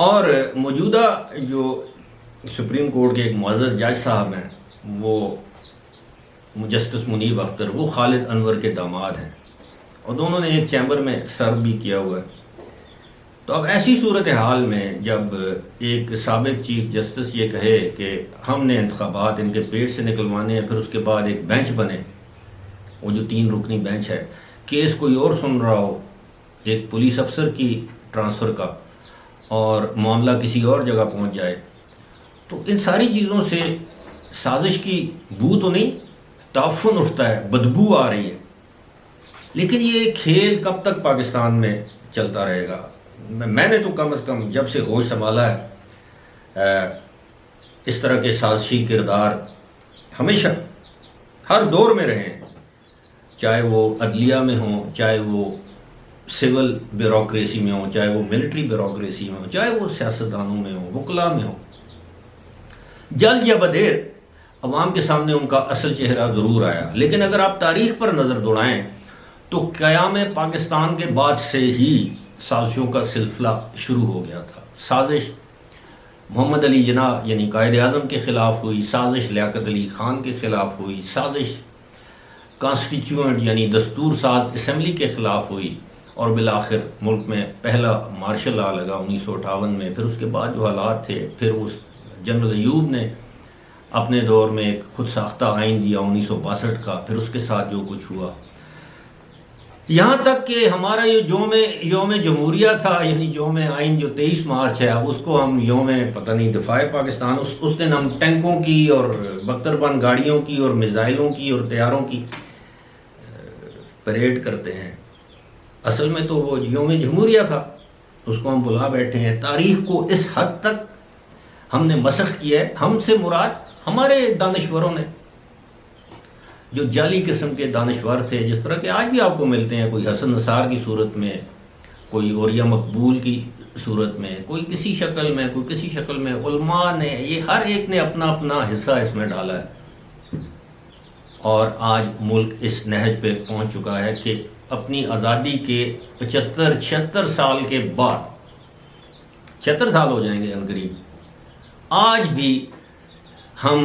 اور موجودہ جو سپریم کورٹ کے ایک معزز جج صاحب ہیں وہ جسٹس منیب اختر، وہ خالد انور کے داماد ہیں، اور دونوں نے ایک چیمبر میں سرو بھی کیا ہوا ہے۔ تو اب ایسی صورتحال میں جب ایک سابق چیف جسٹس یہ کہے کہ ہم نے انتخابات ان کے پیٹ سے نکلوانے ہیں، پھر اس کے بعد ایک بینچ بنے، وہ جو 3 رکنی بینچ ہے، کیس کوئی اور سن رہا ہو ایک پولیس افسر کی ٹرانسفر کا، اور معاملہ کسی اور جگہ پہنچ جائے، تو ان ساری چیزوں سے سازش کی بو تو نہیں، تعفن اٹھتا ہے، بدبو آ رہی ہے۔ لیکن یہ کھیل کب تک پاکستان میں چلتا رہے گا؟ میں نے تو کم از کم جب سے ہوش سنبھالا ہے اس طرح کے سازشی کردار ہمیشہ ہر دور میں رہے ہیں، چاہے وہ عدلیہ میں ہوں، چاہے وہ سول بیوروکریسی میں ہوں، چاہے وہ ملٹری بیوروکریسی میں ہوں، چاہے وہ سیاستدانوں میں ہوں، وکلاء میں ہوں۔ جلد یا بدیر عوام کے سامنے ان کا اصل چہرہ ضرور آیا، لیکن اگر آپ تاریخ پر نظر دوڑائیں تو قیام پاکستان کے بعد سے ہی سازشوں کا سلسلہ شروع ہو گیا تھا۔ سازش محمد علی جناح یعنی قائد اعظم کے خلاف ہوئی، سازش لیاقت علی خان کے خلاف ہوئی، سازش کانسٹیچوئنٹ یعنی دستور ساز اسمبلی کے خلاف ہوئی، اور بالآخر ملک میں پہلا مارشل لا لگا 1958 میں۔ پھر اس کے بعد جو حالات تھے، پھر اس جنرل ایوب نے اپنے دور میں ایک خود ساختہ آئین دیا 1962 کا، پھر اس کے ساتھ جو کچھ ہوا، یہاں تک کہ ہمارا یہ یوم جمہوریہ تھا، یعنی یوم آئین جو 23 مارچ ہے، اب اس کو ہم یوم پتہ نہیں دفاع پاکستان، اس دن ہم ٹینکوں کی اور بختر بند گاڑیوں کی اور میزائلوں کی اور طیاروں کی پریڈ کرتے ہیں۔ اصل میں تو وہ یوم جمہوریہ تھا، اس کو ہم بلا بیٹھے ہیں۔ تاریخ کو اس حد تک ہم نے مسخ کیا ہے، ہم سے مراد ہمارے دانشوروں نے، جو جعلی قسم کے دانشور تھے، جس طرح کہ آج بھی آپ کو ملتے ہیں، کوئی حسن نثار کی صورت میں، کوئی اوریا مقبول کی صورت میں، کوئی کسی شکل میں، کوئی کسی شکل میں، علماء نے، یہ ہر ایک نے اپنا اپنا حصہ اس میں ڈالا ہے، اور آج ملک اس نہج پہ پہنچ چکا ہے کہ اپنی آزادی کے 76 سال کے بعد، 76 سال ہو جائیں گے عنقریب، آج بھی ہم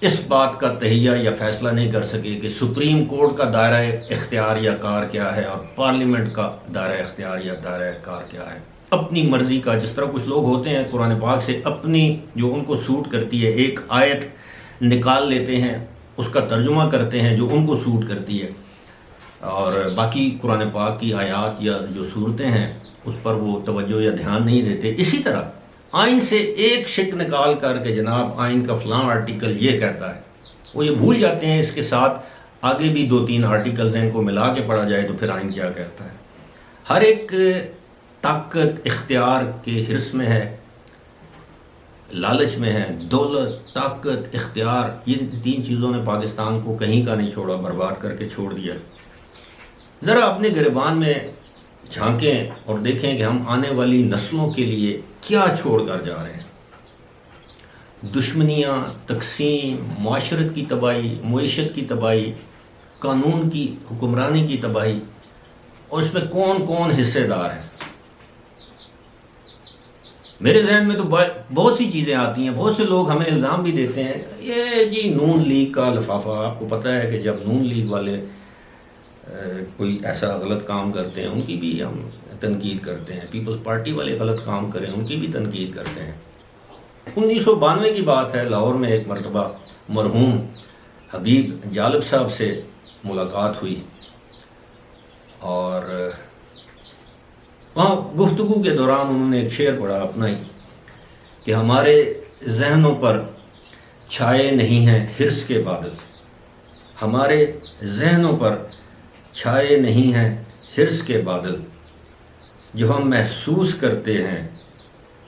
اس بات کا تہیہ یا فیصلہ نہیں کر سکے کہ سپریم کورٹ کا دائرہ اختیار یا کار کیا ہے اور پارلیمنٹ کا دائرہ اختیار یا دائرہ کار کیا ہے۔ اپنی مرضی کا، جس طرح کچھ لوگ ہوتے ہیں قرآن پاک سے اپنی جو ان کو سوٹ کرتی ہے ایک آیت نکال لیتے ہیں، اس کا ترجمہ کرتے ہیں جو ان کو سوٹ کرتی ہے، اور باقی قرآن پاک کی آیات یا جو صورتیں ہیں اس پر وہ توجہ یا دھیان نہیں دیتے۔ اسی طرح آئین سے ایک شک نکال کر کے جناب آئین کا فلاں آرٹیکل یہ کہتا ہے، وہ یہ بھول جاتے ہیں اس کے ساتھ آگے بھی 2-3 آرٹیکلز ہیں، ان کو ملا کے پڑھا جائے تو پھر آئین کیا کہتا ہے۔ ہر ایک طاقت اختیار کے حرص میں ہے، لالچ میں ہے، دولت، طاقت، اختیار، یہ 3 چیزوں نے پاکستان کو کہیں کا نہیں چھوڑا، برباد کر کے چھوڑ دیا۔ ذرا اپنے گریبان میں جھانکیں اور دیکھیں کہ ہم آنے والی نسلوں کے لیے کیا چھوڑ کر جا رہے ہیں۔ دشمنیاں، تقسیم، معاشرت کی تباہی، معیشت کی تباہی، قانون کی حکمرانی کی تباہی، اور اس میں کون کون حصے دار ہیں۔ میرے ذہن میں تو بہت سی چیزیں آتی ہیں، بہت سے لوگ ہمیں الزام بھی دیتے ہیں، یہ جی نون لیگ کا لفافہ، آپ کو پتہ ہے کہ جب نون لیگ والے کوئی ایسا غلط کام کرتے ہیں ان کی بھی ہم تنقید کرتے ہیں، پیپلز پارٹی والے غلط کام کریں ان کی بھی تنقید کرتے ہیں۔ 1992 کی بات ہے، لاہور میں ایک مرتبہ مرحوم حبیب جالب صاحب سے ملاقات ہوئی، اور وہاں گفتگو کے دوران انہوں نے ایک شعر پڑھا اپنا ہی کہ ہمارے ذہنوں پر چھائے نہیں ہیں حرص کے بادل، ہمارے ذہنوں پر چھائے نہیں ہیں حرص کے بادل، جو ہم محسوس کرتے ہیں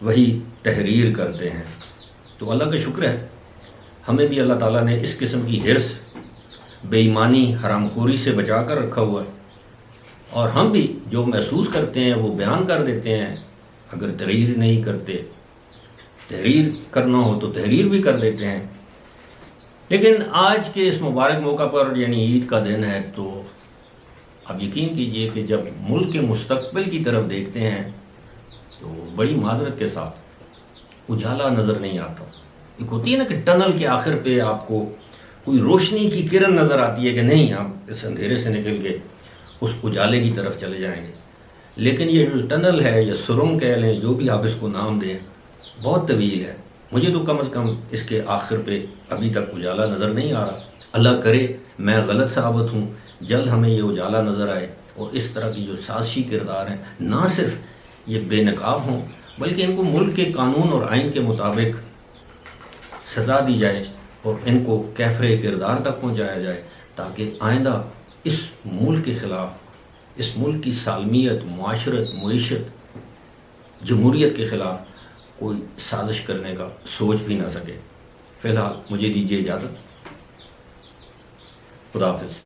وہی تحریر کرتے ہیں۔ تو اللہ کا شکر ہے ہمیں بھی اللہ تعالیٰ نے اس قسم کی حرص، بے ایمانی، حرام خوری سے بچا کر رکھا ہوا ہے، اور ہم بھی جو محسوس کرتے ہیں وہ بیان کر دیتے ہیں۔ اگر تحریر نہیں کرتے، تحریر کرنا ہو تو تحریر بھی کر دیتے ہیں۔ لیکن آج کے اس مبارک موقع پر یعنی عید کا دن ہے، تو آپ یقین کیجئے کہ جب ملک کے مستقبل کی طرف دیکھتے ہیں تو بڑی معذرت کے ساتھ اجالا نظر نہیں آتا. ایک ہوتی ہے نا کہ ٹنل کے آخر پہ آپ کو کوئی روشنی کی کرن نظر آتی ہے کہ نہیں آپ اس اندھیرے سے نکل کے اس اجالے کی طرف چلے جائیں گے. لیکن یہ جو ٹنل ہے یا سرنگ کہہ لیں، جو بھی آپ اس کو نام دیں، بہت طویل ہے. مجھے تو کم از کم اس کے آخر پہ ابھی تک اجالا نظر نہیں آ رہا. اللہ کرے میں غلط ثابت ہوں، جلد ہمیں یہ اجالا نظر آئے اور اس طرح کی جو سازشی کردار ہیں نہ صرف یہ بے نقاب ہوں بلکہ ان کو ملک کے قانون اور آئین کے مطابق سزا دی جائے اور ان کو کیفر کردار تک پہنچایا جائے، تاکہ آئندہ اس ملک کے خلاف، اس ملک کی سالمیت، معاشرت، معیشت، جمہوریت کے خلاف کوئی سازش کرنے کا سوچ بھی نہ سکے. فی الحال مجھے دیجیے اجازت. خدا حافظ.